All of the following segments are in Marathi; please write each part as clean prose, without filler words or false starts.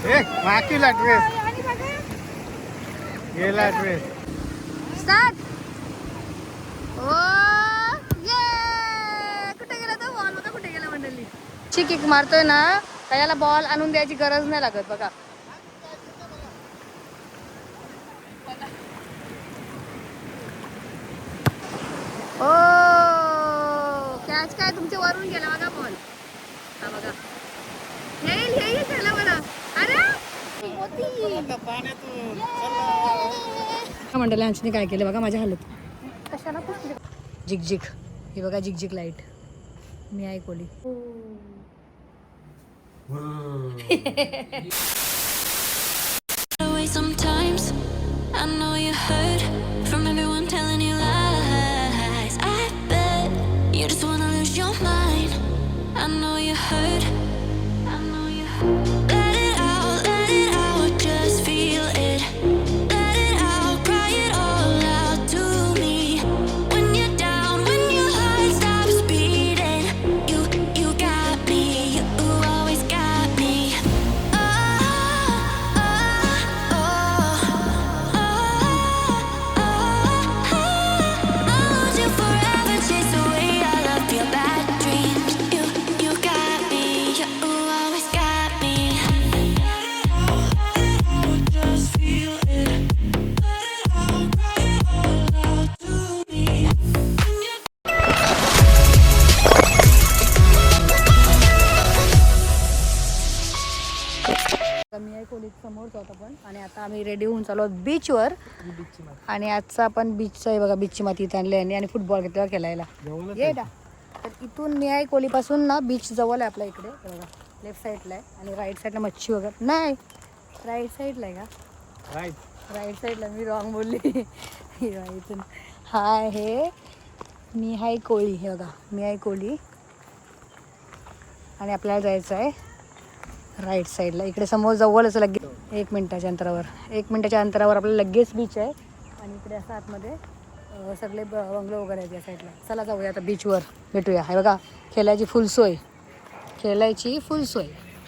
माकीला ड्रेस गेला ड्रेस स्टार्ट. ओ ये कुठे गेला तो बॉल बघा कुठे गेला मंडळी. किक मारतोय ना त्याला बॉल आणून द्यायची गरज नाही लागत बघा. ओ कॅच काय तुमच्या वरून गेला बघा बॉल. हा बघा येईल त्याला बरं. अरे मंडळी अंशने काय केलं बघा माझ्या हालत कशाला झिकझिक. हे बघा झिकझिक लाईट. मी आहे कोली. Sometimes I know you hurt from everyone telling you lies. I bet you just wanna lose your mind. I know you hurt. I know you hurt. Let it out, just feel it. Let it out, cry it all out to me. When you're down, when your heart stops beating, you got me, you always got me. मी आहे कोलीत समोरच होता पण. आणि आता आम्ही रेडी होऊन चालू आहोत बीचवर. आणि आजचा आपण बीचचा आहे बघा. बीचची माती इथं आणली आणि फुटबॉल घेतला खेळायला ये ना. तर इथून मी आहे कोलीपासून ना बीच जवळ आहे आपल्या इकडे बघा. लेफ्ट साईडला आहे आणि राईट साईडला मच्छी वगैरे नाही. राईट साईडला आहे का? राईट साईडला मी रॉंग बोलली. इथून हा आहे मी आहे कोळी. हे बघा मी आहे कोळी आणि आपल्याला जायचं आहे राईट साईडला. इकडे समोर जवळच लगेच 1 मिनिटाच्या अंतरावर 1 मिनिटाच्या अंतरावर आपल्याला लगेच बीच आहे. आणि इकडे असं आतमध्ये सगळे बंगलो वगैरे आहेत या साईडला. चला जाऊया आता बीचवर भेटूया. हे बघा खेळायची फुल सोय.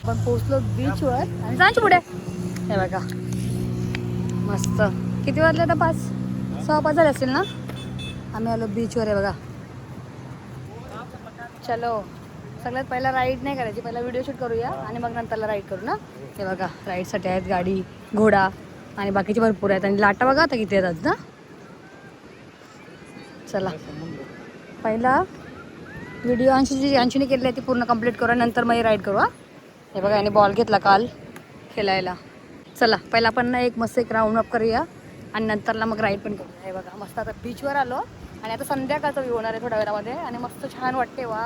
आपण पोचलो बीचवर आणि जायचं पुढे. हे बघा मस्त. किती वाजले आता? 5:15 झाले असतील ना. आम्ही आलो बीचवर आहे बघा. चलो सगळ्यात पहिला राईड नाही करायची. पहिला व्हिडिओ शूट करूया आणि मग नंतरला राईड करू ना. हे बघा राईडसाठी आहेत गाडी, घोडा आणि बाकीचे भरपूर आहेत. आणि लाटा बघा आता किती येतात ना. चला पहिला व्हिडिओ अंशूने केलेली आहे ती पूर्ण कंप्लीट करू. नंतर मग राईड करू. हे बघा याने बॉल घेतला काल खेळायला. चला पहिला आपण ना एक मस्त एक राऊंड अप करूया आणि नंतरला मग राईड पण करूया. हे बघा मस्त आता बीचवर आलो आणि आता संध्याकाळचा व्ह्यू होणार आहे थोड्या वेळामध्ये. आणि मस्त छान वाटते. वा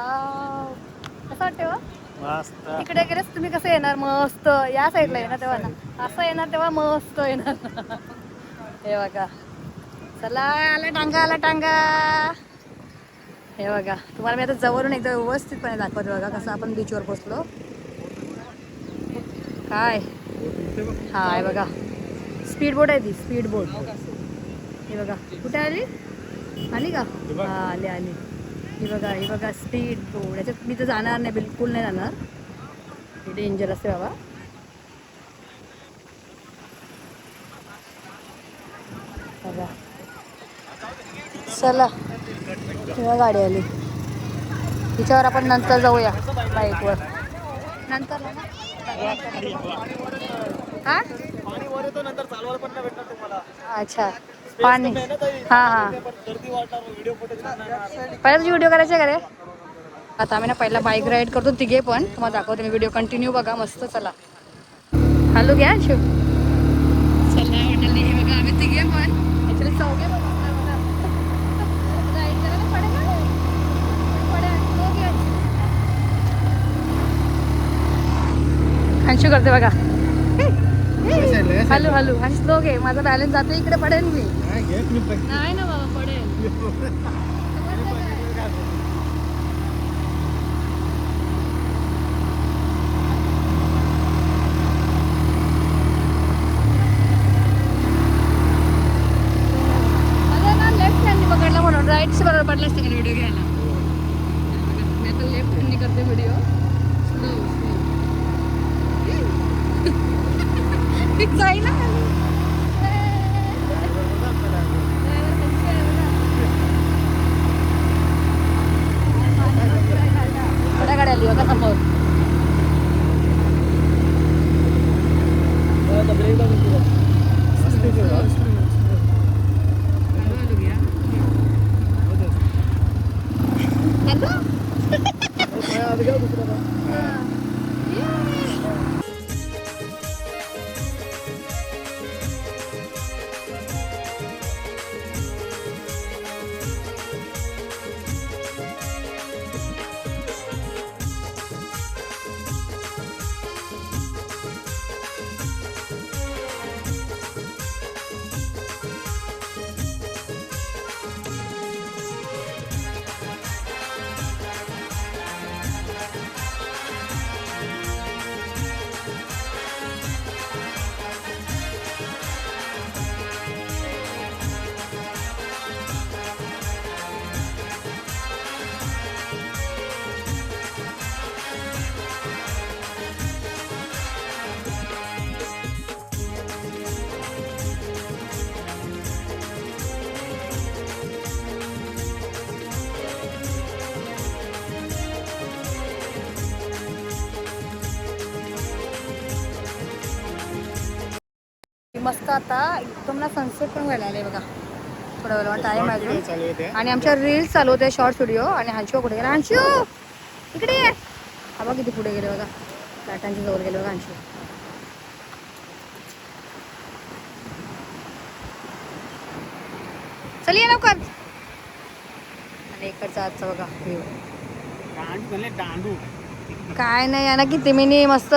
कसं वाटते वा. तिकडे गेलेस तुम्ही कसं येणार मस्त या साईडला येणार तेव्हा ना असं येणार तेव्हा मस्त येणार. हे बघा चला आला टांगा. हे बघा तुम्हाला मी आता जवळून एकदा व्यवस्थितपणे दाखवते बघा कसं आपण बीचवर पोचलो. काय हा हे बघा स्पीड बोट आहे ती स्पीड बोट. हे बघा कुठे आली का? हा आली. ही बघा स्पीड बोट. याच्यात मी तर जाणार नाही बिलकुल नाही जाणार. हे डेंजर असते बाबा. बघा चला तेव्हा गाडी आली. तिच्यावर आपण नंतर जाऊया बाईकवर नंतर. हा अच्छा पाणी हां पहिला तुझी व्हिडिओ करायचे का रे. आता आम्ही ना पहिला बाईक राईड करतो तिघे पण. तुम्हाला दाखवते मी व्हिडिओ कंटिन्यू बघा मस्त. चला हॅलो घ्या शिव. चला म्हटलं हे बघा आम्ही तिघे पण ॲक्च्युली चौघे पण राईड करायला पडेल. अंशू करते बघा. हॅलो आणि स्लो घे. माझा बॅलन्स जातो इकडे पडेल मी. नाही ना बाबा पडेल. लेफ्ट हँडनी पकडला म्हणून राईटच बरोबर पडला असतं व्हिडिओ घ्यायला. मी आता लेफ्ट हँडनी करते व्हिडिओ. स्लो जाई ना थोड्या गाड्या आली बघा समोर. मस्त आता एकदम ना सनसेट पण व्हायला आले बघा. थोडा वेळ टाइम आहे अजून. आणि आमच्या रील्स चालू होते शॉर्ट व्हिडिओ. आणि हंशू कुठे गेला? हंशू इकडे ये. हा बघा किती पुढे गेले बघा. लाटांच्या जवळ गेले बघा हंशू. चल ये लवकर. आणि इकडचा आजचा बघा व्ह्यू. काय नाही या ना किती मी मस्त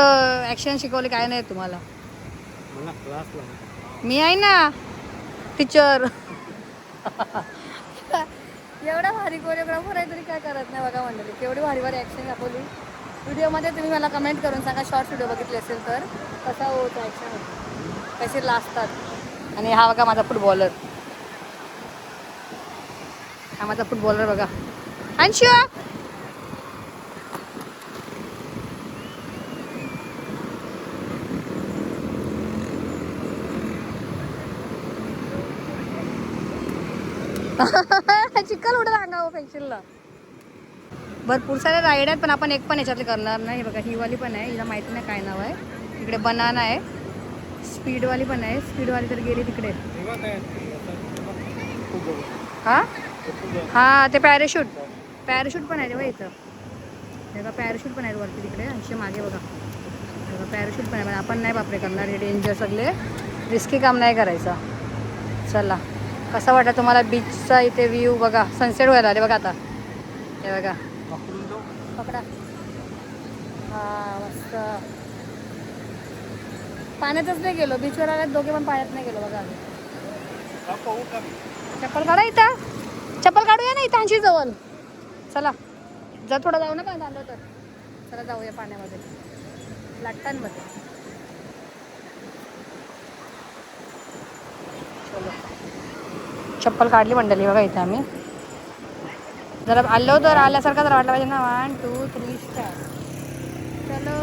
ऍक्शन शिकवले. काय नाही तुम्हाला. मी आहे ना टीचर. एवढा भारी कोरिओग्राफर आहे तरी काय करत नाही बघा मंडळी. केवढी भारी भारी ॲक्शन दाखवली व्हिडिओमध्ये. तुम्ही मला कमेंट करून सांगा शॉर्ट व्हिडिओ बघितले असेल तर कसा होतो ॲक्शन होतो कसे लाजतात. आणि हा बघा माझा फुटबॉलर. हा माझा फुटबॉलर बघा अंशू. चिखल उडत अंगावर पेन्सिलला. भरपूर सारे राईड आहेत पण आपण एक पण याच्यातले करणार नाही. बघा ही वाली पण आहे. हिला माहिती नाही काय नाव आहे. इकडे बनाना आहे. स्पीडवाली पण आहे. स्पीडवाली तर गेली तिकडे. हा हा ते पॅराशूट पण आहे बघा इथं. बघा पॅराशूट पण आहे वरती तिकडे. आणखी मागे बघा बघा पॅराशूट पण आहे. पण आपण नाही बापरे करणार. हे डेंजर सगळे रिस्की काम नाही करायचं. चला कसा वाटला तुम्हाला बीचचा इथे व्ह्यू? बघा सनसेट व्हायला आले बघा आता. हे बघा पकडा. हा मस्त. पाण्यातच नाही गेलो. बीचवर आल्यात दोघे पण पाण्यात नाही गेलो बघा. चप्पल काढा इथं. चप्पल काढूया ना इथं आणशी जवळ. चला जा थोडं जाऊ ना काय झालं तर. चला जाऊया पाण्यामध्ये लाटांमध्ये. चलो चप्पल काढली मंडळी बघा इथे आम्ही. जरा आलो तर आल्यासारखं जर वाटलं पाहिजे ना. 1 2 3 स्टार. चलो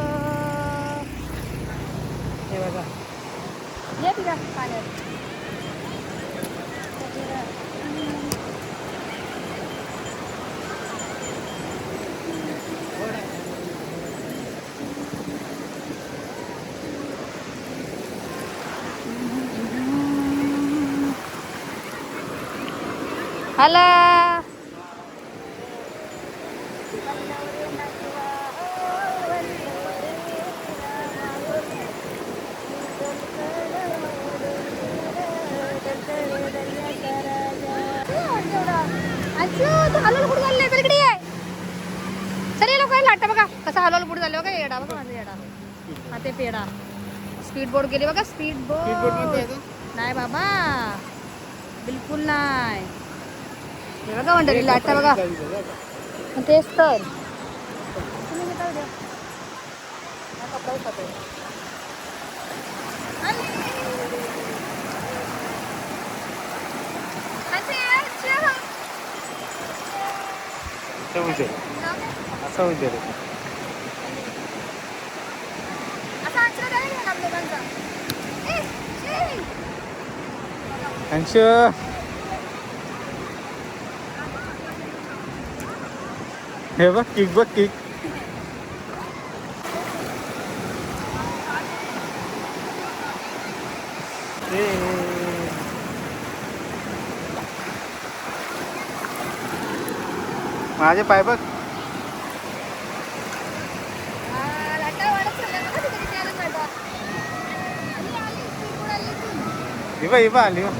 हे बघा ये तिला पाण्यात. हला हलवल कुठं झाले तर इकडे आहे. चल लोक लाटा बघा कसा हलवल कुठं झालं बघा. येडा बघा माझा येडा. हा ते पेडा. स्पीड बोर्ड गेली बघा. स्पीड बोर्ड नाही बाबा बिलकुल नाही. हे बघा मंडळी लाटा बघा. तेच तर तुम्ही घेता उद्या कपडा उचलते. असं विचार असा आचरा द्यायला लागला लोकांचा. अंशु हे बघ किक बघ किक. माझे पाय बघ. इवा इवा आली हो.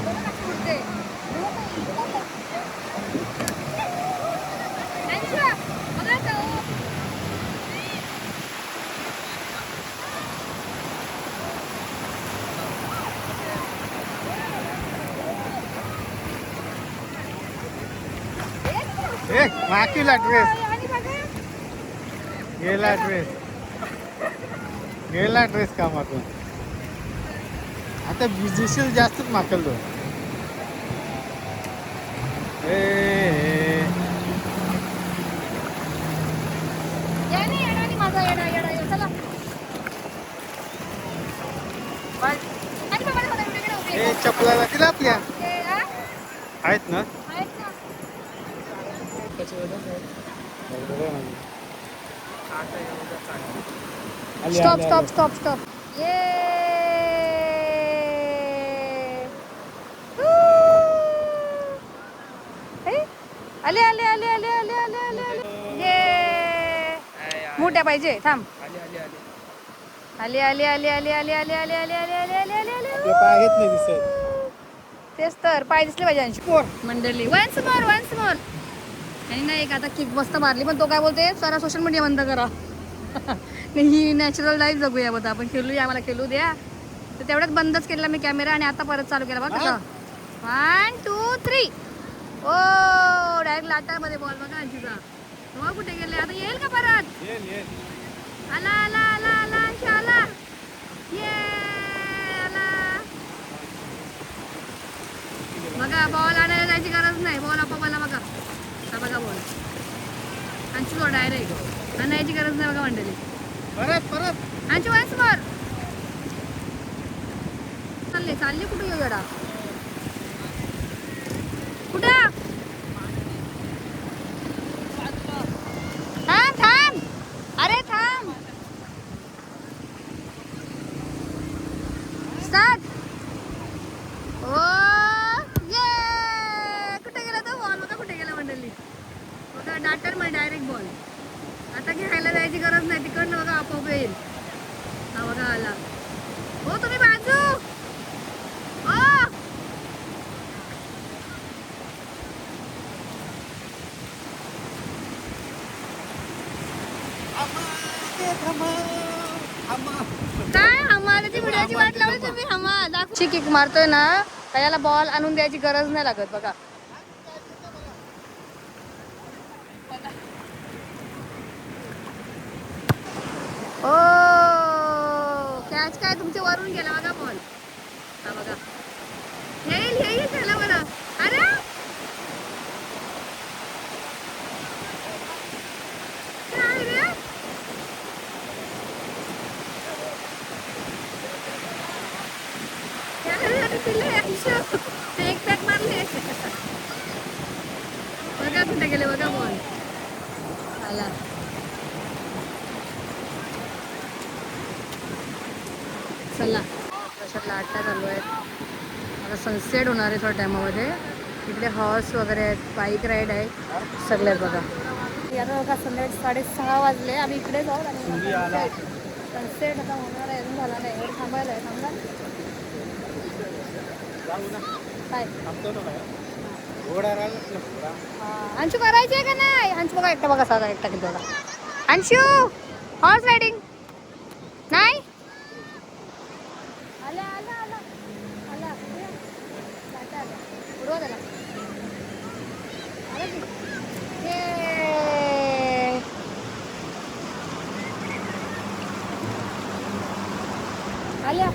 माकीला ड्रेस गेला ड्रेस कामातून. आता बिझीशील जास्तच माकल तो. चपलाला दिला आपल्या आहेत ना. Stop stop stop stop. ये आले आले आले आले आले आले आले आले. ये मोठ्या पाहिजे. थांब. आले आले आले आले आले आले आले आले आले आले आले आले आले. पाय घेत नाही दिसत. तेच तर पाय दिसले पाहिजे मंडळी. Once more. आणि नाही एक आता किक मस्त मारली पण तो काय बोलते सारा सोशल मीडिया बंद करा. ही नॅचरल लाईफ जगूया बघा आपण. खेळूया आम्हाला खेळू द्या. तर तेवढ्यात बंदच केला मी कॅमेरा आणि आता परत चालू केला बघा कसा. 1 2 3. ओ डायरेक्ट लाटामध्ये बॉल बघा अंशूचा. हो कुठे गेले आता. येईल का परत. आला आला आला आला अंशू आला. ये आला बघा. बॉल आणायला जायची गरज नाही. बॉल आपोआपला बघा. हा बघा बॉल अंशू डायरेक्ट आणायची गरज नाही बघा मंडळी. परत अंशू वन्स मोर. चालले कुठे येऊ गडा. कुठं थांब. अरे थांब. स्टार्ट. ओ ये कुठे गेला तो बॉल बघा. कुठे गेला मंडळी बघा. डाटर मग डायरेक्ट बॉल. आता घ्यायला जायची गरज नाही. तिकडनं बघा आपोआप येईल. हा बघा आला. हो तुम्ही बाजू. काय हमालाची व्हिडिओची वाट लावली तुम्ही. हमा दाखवची किक मारतोय ना त्याला बॉल आणून द्यायची गरज नाही लागत बघा. ओ कॅच काय तुमच्या वरून गेला बघा बॉल. हा बघा. येईल त्याला बरं. अरे काय रे. एक पॅक मारले बघा. कुठे गेले बघा बॉल. आला. चला प्रशांतला 8ला चालू आहेत. आता सनसेट होणार आहे थोड्या टायमामध्ये. इकडे हॉर्स वगैरे आहेत. बाईक राईड आहे. सगळे आहेत बघा. आता बघा संध्याकाळी 6:30 वाजले. आम्ही इकडे जाऊ आणि सनसेट आता होणार आहे. अजून झाला नाही. एवढं थांबायला आहे. थांबला काय अंशू करायची आहे का नाही. अंशू बघा एकटा बघा. साधा एकटा किती बघा. अंशू हॉर्स रायडिंग नाही. आला आला आला आला उडवा त्याला. आल्या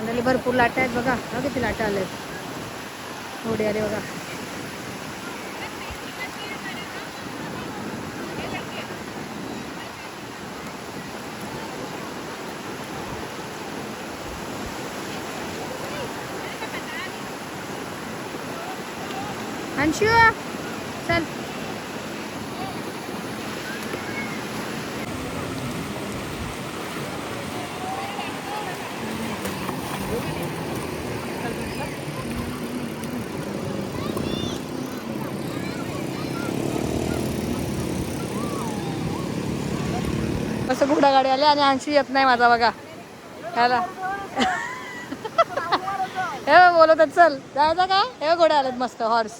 मंडळी भरपूर लाटा आहेत बघा. हा किती लाटा आले आहेत. घोडे आले बघा. अंशू चल. मस्त घोडागाडी आले आणि अंशू येत नाही माझा बघा. ह्याला हे बोलत चल जायचं का. हे घोडे आलेत मस्त हॉर्स.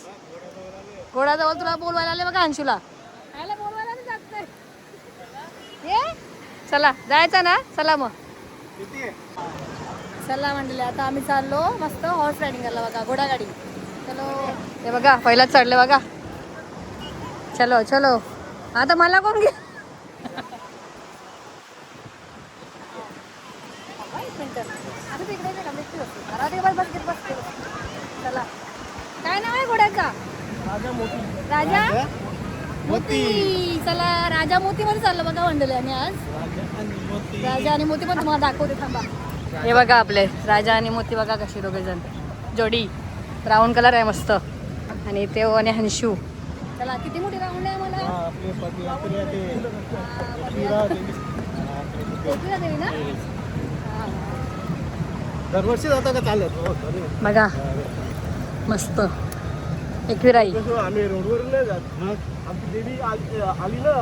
घोड्याजवळ तुला बोलवायला आले बघा अंशूला. बोलवायला जात नाही. ये चला जायचं ना. चला मग चला म्हणले. आता आम्ही चाललो मस्त हॉर्स रायडिंग करायला बघा. घोडागाडी. चलो. हे बघा पहिलाच चढले बघा. चलो चलो. आता मला कोण घे. चला काय नाव आहे घोड्याचा. राजा मोती. चला राजा मोती मध्ये चाललो बघा मंडळी आम्ही आज. राजा आणि मोती पण तुम्हाला दाखवते थांबा. हे बघा आपले राजा आणि मोती बघा कशी दोघे जण जोडी. ब्राऊन कलर आहे मस्त. आणि तेव आणि हंशू. चला किती मोठी राऊंड आहे आम्हाला. देवी ना. दरवर्षी जाता का चालत बघा मस्त एकविराई. आम्ही रोडवर नाही जात. आमची देवी आली ना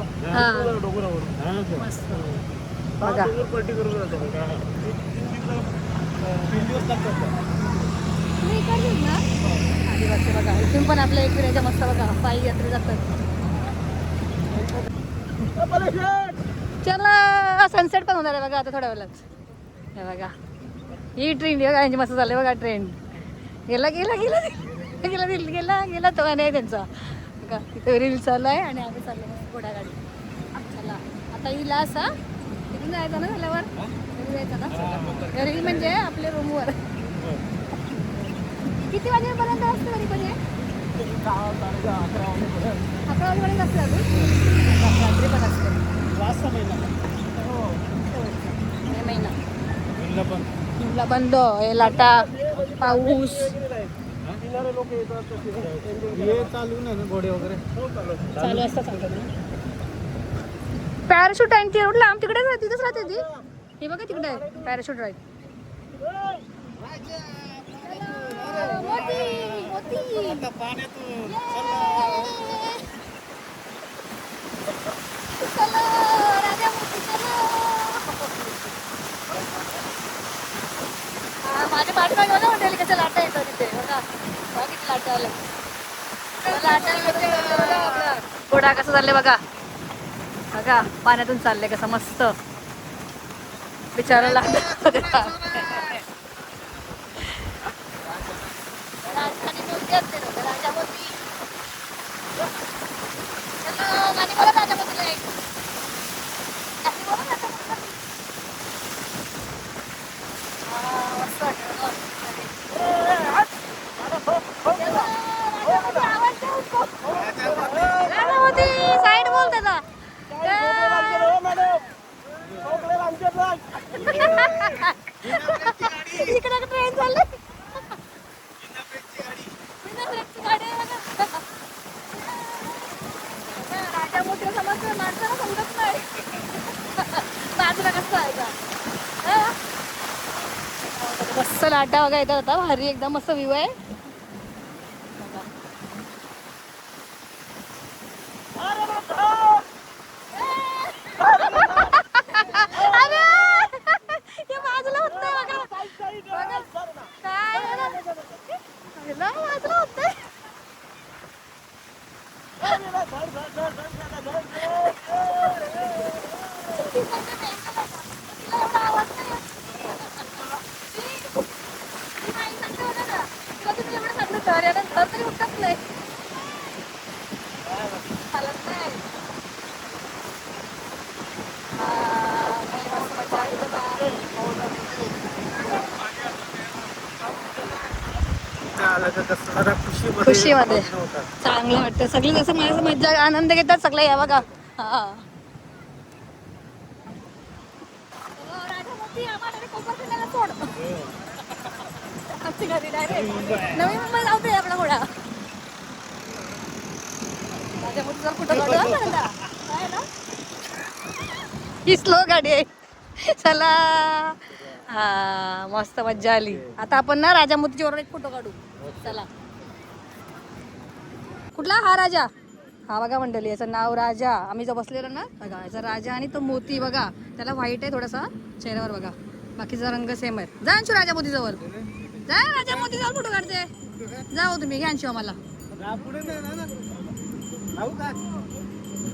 डोंगरावर मस्त बघा. पलटी करून जातो. 3 दिवस लागतात. आदिवासी बघा. इथून पण आपल्या एकविराईच्या मस्त बघा पायी यात्रे जातात. चला सनसेट पण होणार आहे बघा आता थोड्या वेळात. हे बघा ही ट्रेन बघा यांची मस्त चालले बघा. ट्रेन गेला गेला गेला गेला गेला गेला तो नाही त्यांचा बघा. तिथे रील चालू आहे आणि आम्ही चाललो घोडागाडी. चला आता येईल असा. तिथून जायचं ना झाल्यावर घरी जायचं ना. घरी म्हणजे आपल्या रूमवर. किती वाजेपर्यंत असते घरी पण. 11 वाजेपर्यंत असते अजून. रात्री पण असते. मे महिना बंद. हे लाटा पाऊस लोक येतात. चालू ना घोडे वगैरे चालू असतात. पॅराशूट आहे ती रोड लांब तिकडे तिथेच राहते ती. हे बघा तिकडे आहे पॅराशूट राईड. माझ्या पाठीमागे बघा म्हणते कसं लाटा येतं तिथे बघा. किती लाटा आलं. घोडा कसं चालले बघा. बघा पाण्यातून चालले कसं मस्त. बिचारा लागलं. राजधानी मोती असते ना राजा मोती. गाणी बोला राजा मोतीला एक. साइड बोल त्याचा. इकडे ट्रेन चालली. राजा मोठे समजतं माणसाला समजत नाही. बाजूला कसं आहे का. मस्त लाटा बघा येतात आता. भारी एकदम मस्त व्ह्यू आहे. आलं का कसं जरा खुशीमध्ये. होतात. चांगलं वाटतं सगळे जसं माझं मजा आनंद घेतात सगळे या बघा. हा नवी मुंबई जाऊते आपला घोडा. ही स्लो गाडी आहे. चला हा मस्त मज्जा आली. आता आपण ना राजा मोतीच्यावर एक फोटो काढू. चला कुठला हा राजा. हा बघा मंडळी याचं नाव राजा. आम्ही जो बसलेलो ना बघा याचा राजा आणि तो मोती बघा त्याला व्हाईट आहे थोडासा चेहऱ्यावर बघा बाकीचा रंग सेम आहे. जा अंशू राजा मोती जवळ जा. राजा मोती जवळ फोटो काढते. जाओ तुम्ही घ्या अंशू आम्हाला.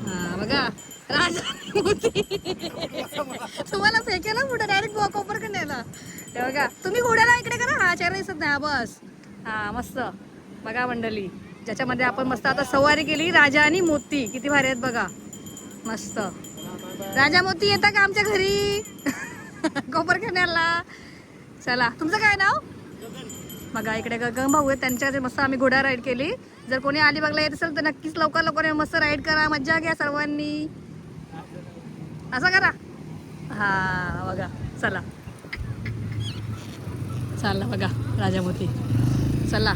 हा बघा राजा मोती तुम्हाला फेके ना पुढे डायरेक्ट कोपर कडे नेला. हे बघा तुम्ही घोड्याला इकडे करा. हा चेहरा दिसत नाही. हा बस हा मस्त बघा मंडळी ज्याच्यामध्ये आपण मस्त आता सवारी केली राजा आणि मोती. किती भारी आहेत बघा मस्त. राजा मोती येता का आमच्या घरी कोपर खेळण्याला. चला तुमचं काय नाव. बघा इकडे गगन भाऊ आहेत त्यांच्या मस्त आम्ही घोडा राईड केली. जर कोणी अलिबागला येत असेल तर नक्कीच लवकर लवकर मस्त राईड करा. मज्जा घ्या सर्वांनी. असं करा. हा बघा चला चला बघा राजा मोती. चला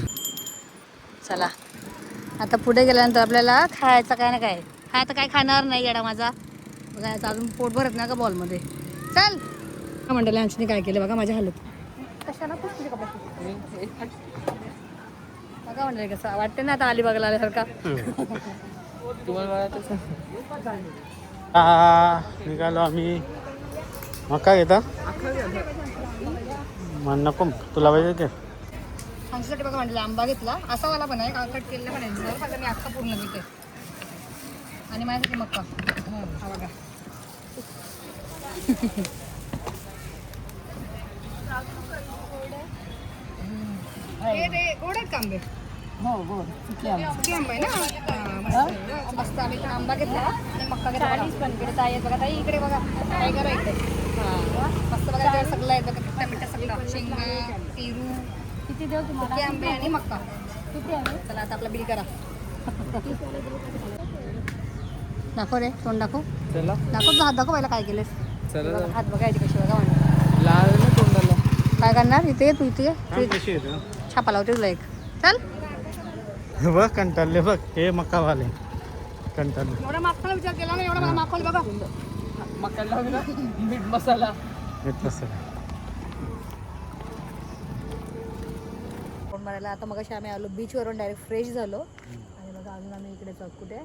चला आता पुढे गेल्यानंतर आपल्याला खायचं काय ना काय. हा आता काय खाणार नाही येडा माझा. बघा याचं अजून पोट भरत ना का बॉलमध्ये. चल मंडळी अंशने काय केलं बघा माझ्या हालत. कशाला पुसली कपडे बघा मंडळी कसं वाटते ना आता अलिबागला आल्यासारखा. निघालो आम्ही. मका घेता मन नको तुला पाहिजे ते. आमच्यासाठी बघा म्हटलं आंबा घेतला असा वाला पण आहे का कट केलेला पण आहे. फक्त मी अख्खा पूर्ण घेते आणि माझ्यासाठी मक्का. हा बघा गोड आहेत का आंबे. हो गोड सुकी आंबा आहे ना. मस्त आम्ही पण आंबा घेतला आणि मक्का घेतला. इकडे ताई आहेत बघा. ताई इकडे बघा काय करा इकडे. हा मस्त बघा ते सगळं आहे बघा. पिठ्ठा पिठ्ठा सगळं शेंगा पेरू किती देऊ तुम्हाला. सुकी आंबे आणि मक्का किती आहे. चला आता आपला बिल करा. दाखव रे तोंड दाखव. चला दाखव हात दाखव पहिला काय केलेस. चला हात बघायचे कशी बघा म्हणून. लाल ना तोंडाला काय करणार इथे तू इथे कशी येतं. छापा लावते तुला एक. चल बघ कंटाळले बघ हे मक्कावाले कंटाळले. एवढा मागचा विचार केला ना एवढा मला मागवलं बघा. मक्काला मीठ मसाला मीठ मसाला. फोन मारायला आता मग आम्ही आलो बीचवरून डायरेक्ट फ्रेश झालो आणि बघा अजून आम्ही इकडे चौक कुठे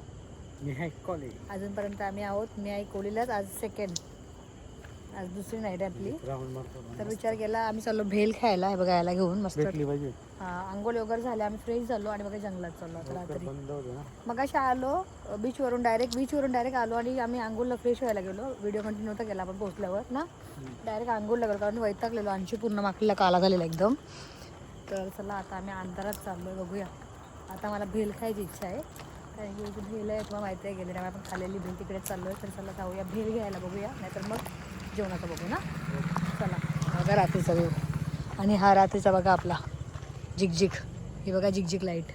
मी आहे कॉलेज अजूनपर्यंत आम्ही आहोत. मी आई कोलीलाच आज सेकंड आज दुसरी नाईट आहे आपली. राऊंड मारतो तर विचार केला आम्ही चाललो भेल खायला. हे बघा याला घेऊन मस्त भेटली पाहिजे. आंघोळ वगैरे झाले आम्ही फ्रेश झालो आणि बघा जंगलात चाललो आता रात्री. बंद होतं ना. मग अशा आलो बीचवरून डायरेक्ट आलो आणि आम्ही आंघोळला फ्रेश व्हायला गेलो. व्हिडिओ कंटिन्यू नव्हता केला आपण पोहोचल्यावर ना. डायरेक्ट आंघोळला गेलो कारण वैतागलेलो. आणखी पूर्ण माकलीला काला झालेला एकदम. तर चला आता आम्ही अंधारात चाललो बघूया. आता मला भेल खायची इच्छा आहे कारण की भेल आहे तुम्हाला माहिती आहे गेले आपण खाल्लेली भेल तिकडे चाललो आहे. तर चला जाऊया भेल घ्यायला बघूया नाहीतर मग जेवणाचं बघू ना. चला बघा रात्रीचा व्यू आणि हा रात्रीचा बघा आपला झिकझिक. हे बघा झिकझिक लाईट.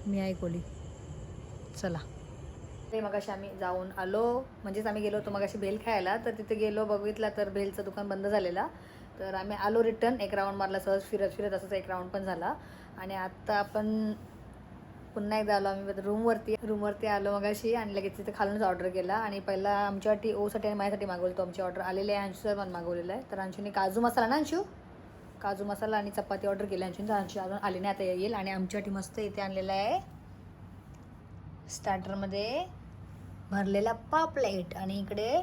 मी आहे कोली. चला ते मग अशी आम्ही जाऊन आलो म्हणजेच आम्ही गेलो होतो मग अशी भेल खायला. तर तिथे गेलो बघितला तर भेलचं दुकान बंद झालेला. तर आम्ही आलो रिटर्न. एक राऊंड मारला सहज फिरत फिरत असंच एक राऊंड पण झाला आणि आता आपण पुन्हा एकदा आलो आम्ही रूमवरती आलो मग अशी आणि लगेच तिथे खालूनच ऑर्डर केला. आणि पहिला आमच्यासाठी ओसाठी आणि माझ्यासाठी मागवलं. तो आमची ऑर्डर आलेली आहे. अंशू पण मागवलेलं आहे. तर अंशूने काजू मसाला ना अंशू काजू मसाला आणि चपाती ऑर्डर केली अंशूने. तर अंशू अजून आली नाही आता येईल. आणि आमच्यासाठी मस्त इथे आणलेलं आहे स्टार्टरमध्ये भरलेला पापलेट. आणि इकडे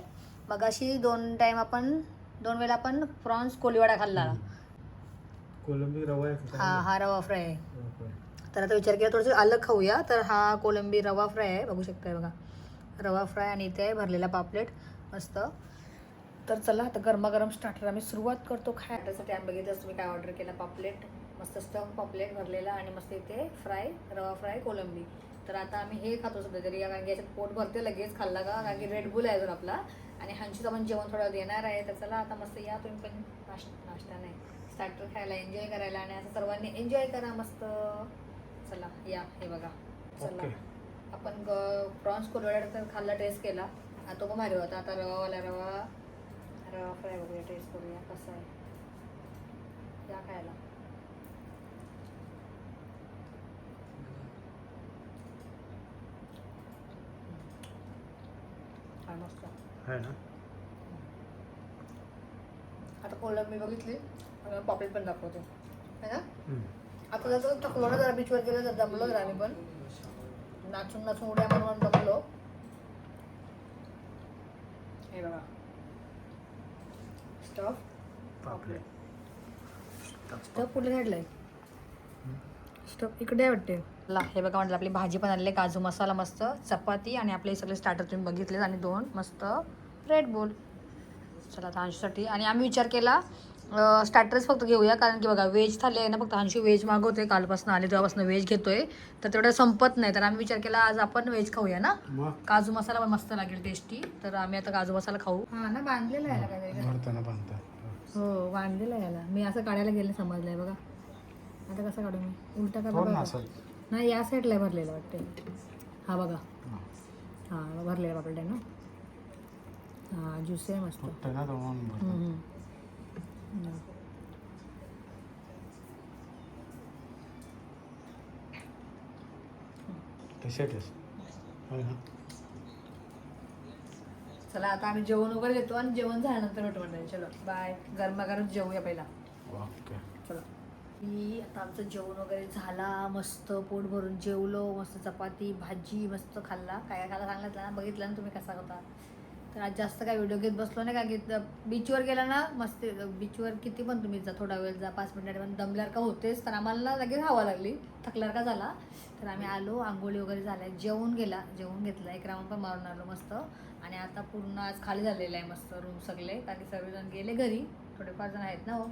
मगाशी दोन वेळेला आपण प्रॉन्स कोलीवाडा खाल्ला. कोलंबी रवा हा रवा फ्राय आहे. तर आता विचार केला थोडंसं अलग खाऊया. तर हा कोलंबी रवा फ्राय आहे बघू शकताय बघा. रवा फ्राय आणि इथे आहे भरलेला पापलेट मस्त. तर चला आता गरमागरम स्टार्टर आम्ही सुरुवात करतो खायसाठी. आम्ही बघितलं तुम्ही काय ऑर्डर केला पापलेट मस्त स्टफ पापलेट भरलेला आणि मस्त इथे फ्राय रवा फ्राय कोलंबी. तर आता आम्ही हे खातो सध्या तरी कारण की याच्यात पोट भरते लगेच खाल्ला का कारण की रेड बुल आहे अजून आपला. आणि हंचीचं पण जेवण थोडं देणार आहे. तर चला आता मस्त या तुम्ही पण नाश्ता नाही स्टार्टर खायला एन्जॉय करायला आणि असं सर्वांनी एन्जॉय करा मस्त. चला या हे बघा. चला ओके. आपण प्रॉन्स कोलवाडा तर खाल्ला, टेस्ट केला. तो पण भारी होता. आता रवावाला रवा फ्राय बघूया, टेस्ट करूया कसं आहे. या खायला हा मस्त आहे ना. आता कोलम मी बघितली, पॉपलेट पण दाखवते है ना. हम्म. आता जसं थकलो ना जरा बीचवर गेलं तर दमलो जरा आम्ही पण नाचून नाचून उड्या मारून दमलो. हे बघा स्टफ पापलेट. स्टफ कुठे काढलाय. स्टफ इकडे वाटते. हे बघा म्हटलं आपली भाजी पण आणली, काजू मसाला मस्त, चपाती आणि आपले सगळे स्टार्टर तुम्ही बघितले आणि 2 मस्त रेड बुल. चला आता अंशूसाठी. आणि आम्ही विचार केला स्टार्टर्स फक्त घेऊया, कारण की बघा व्हेज थाली आहे ना, फक्त अंशू व्हेज मागवते. कालपासून आले तेव्हापासून व्हेज घेतोय, तर तेवढं संपत नाही. तर आम्ही विचार केला आज आपण व्हेज खाऊया ना. मग काजू मसाला पण मस्त लागेल टेस्टी. तर आम्ही आता काजू मसाला खाऊ. हा ना, बांधलेला आहे काहीतरी. भरताना बांधता. हो बांधलेला आहे याला. मी असं काढायला गेले समजलंय बघा. आता कसं काढू मी, उलटा थोडं काढू असं. नाही, या साईडला भरलेला वाटते. हा बघा, हा भरलेला पापलेट आहे ना. हा ज्यूस आहे मस्त. फक्त ना तो म्हणून भरतो. तशातच आहे ना. चला आता आम्ही जेवण वगैरे घेतो आणि जेवण झाल्यानंतर भेटू म्हणतो. चलो बाय. गरमागरम जेवूया पहिला. ओके. चला की आता आमचं जेवण वगैरे झाला, मस्त पोट भरून जेवलो, मस्त चपाती भाजी मस्त खाल्ला. काय खायला सांगितलं ना, बघितलं ना तुम्ही कसा होता. तर आज जास्त काय व्हिडिओ घेत बसलो नाही, का की बीचवर गेला ना मस्त. बीचवर किती पण तुम्ही जा, थोडा वेळ जा, 5 मिनिटात पण दमल्यावर का होतेच. तर आम्हाला लगेच हवा लागली, थकल्यावर का झाला. तर आम्ही आलो, आंघोळी वगैरे झाल्या, जेवून घेतला, 1 राऊंड पण मारून आलो मस्त. आणि आता पूर्ण आज खाली झालेलं आहे मस्त रूम सगळे, कारण की सर्वजण गेले घरी. थोडेफार जण आहेत ना हो,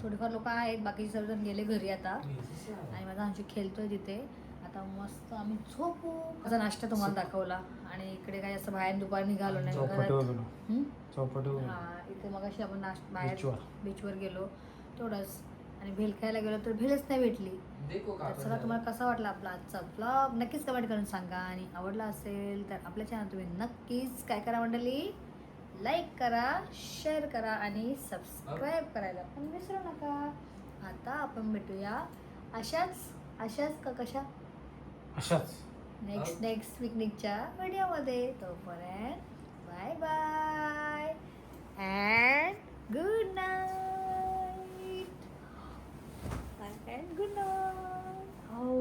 थोडेफार लोक आहेत, बाकी सर्वजण गेले घरी आता. आणि माझा अंशू खेळतोय तिथे. आता मस्त आम्ही झोपू. माझा नाश्ता तुम्हाला दाखवला. आणि इकडे काही असं बाहेर दुपारी निघालो नाही. हा इथे मग अशी आपण बाहेर बीचवर गेलो तेवढंच. आणि भेल खायला गेलो तर भेलच नाही भेटली. तर चला, तुम्हाला कसा वाटला आपला आजचा ब्लॉग नक्कीच कमेंट करून सांगा. आणि आवडला असेल तर आपल्या चॅनल तुम्ही नक्कीच काय करा मंडळी, लाईक करा, शेअर करा आणि सबस्क्राईब करायला पण विसरू नका. आता आपण भेटूया अशाच का कशा नेक्स्ट पिकनिकच्या व्हिडिओमध्ये. तोपर्यंत bye bye and good night. And good night. हो